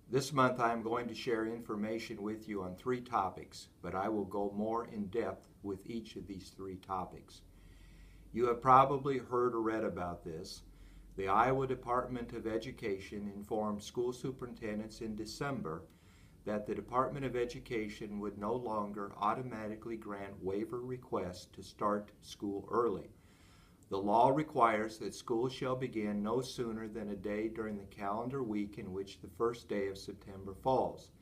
This month I am going to share information with you on 3 topics, but I will go more in depth with each of these 3 topics. You have probably heard or read about this. The Iowa Department of Education informed school superintendents in December that the Department of Education would no longer automatically grant waiver requests to start school early. The law requires that school shall begin no sooner than a day during the calendar week in which the first day of September falls.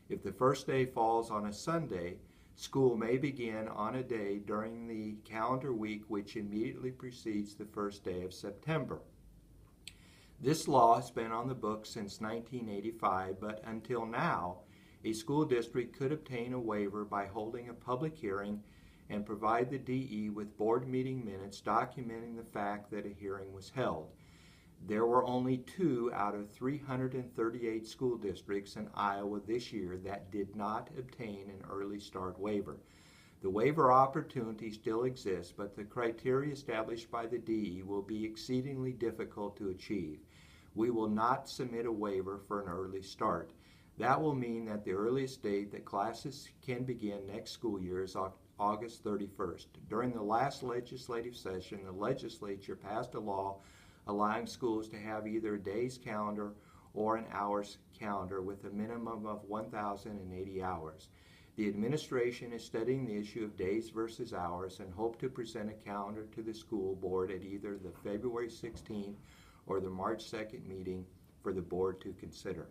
If the first day falls on a Sunday, school may begin on a day during the calendar week which immediately precedes the first day of September. This law has been on the books since 1985, but until now, a school district could obtain a waiver by holding a public hearing and provide the DE with board meeting minutes documenting the fact that a hearing was held. There were only 2 out of 338 school districts in Iowa this year that did not obtain an early start waiver. The waiver opportunity still exists, but the criteria established by the DE will be exceedingly difficult to achieve. We will not submit a waiver for an early start. That will mean that the earliest date that classes can begin next school year is August 31st. During the last legislative session, the legislature passed a law allowing schools to have either a day's calendar or an hour's calendar with a minimum of 1,080 hours. The administration is studying the issue of days versus hours and hope to present a calendar to the school board at either the February 16th or the March 2nd meeting for the board to consider.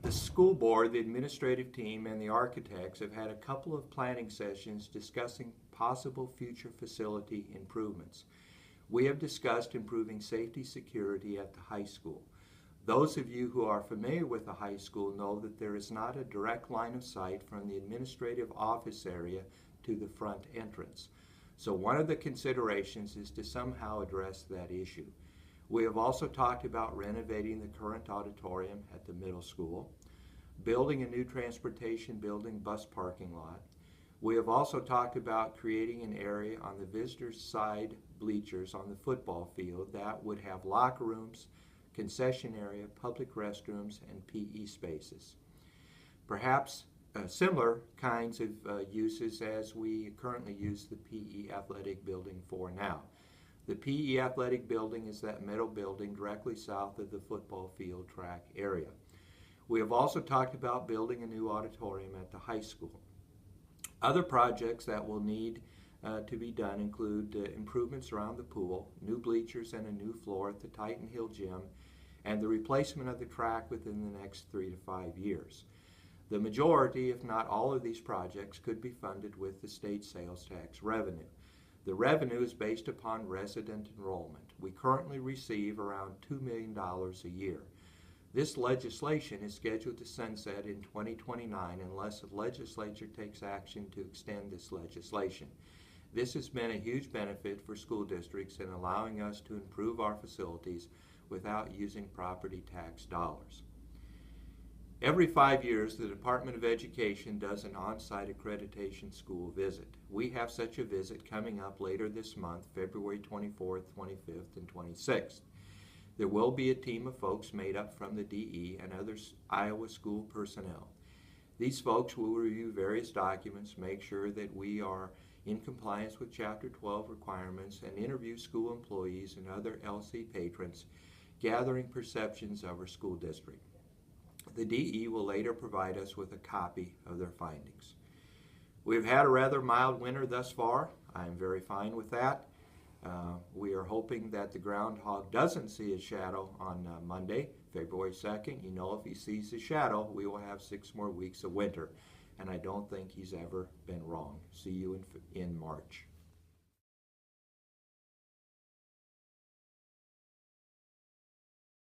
The school board, the administrative team, and the architects have had a couple of planning sessions discussing possible future facility improvements. We have discussed improving safety security at the high school. Those of you who are familiar with the high school know that there is not a direct line of sight from the administrative office area to the front entrance. So one of the considerations is to somehow address that issue. We have also talked about renovating the current auditorium at the middle school, building a new transportation building bus parking lot. We have also talked about creating an area on the visitors' side bleachers on the football field that would have locker rooms, concession area, public restrooms, and PE spaces. Perhaps similar kinds of uses as we currently use the PE athletic building for now. The PE athletic building is that metal building directly south of the football field track area. We have also talked about building a new auditorium at the high school. Other projects that will need to be done include improvements around the pool, new bleachers and a new floor at the Titan Hill Gym, and the replacement of the track within the next 3 to 5 years. The majority, if not all of these projects, could be funded with the state sales tax revenue. The revenue is based upon resident enrollment. We currently receive around $2 million a year. This legislation is scheduled to sunset in 2029 unless the legislature takes action to extend this legislation. This has been a huge benefit for school districts in allowing us to improve our facilities without using property tax dollars. Every 5 years, the Department of Education does an on-site accreditation school visit. We have such a visit coming up later this month, February 24th, 25th, and 26th. There will be a team of folks made up from the DE and other Iowa school personnel. These folks will review various documents, make sure that we are in compliance with Chapter 12 requirements, and interview school employees and other LC patrons, gathering perceptions of our school district. The DE will later provide us with a copy of their findings. We've had a rather mild winter thus far. I'm very fine with that. We are hoping that the groundhog doesn't see a shadow on Monday, February 2nd. You know, if he sees a shadow, we will have 6 more weeks of winter. And I don't think he's ever been wrong. See you in March.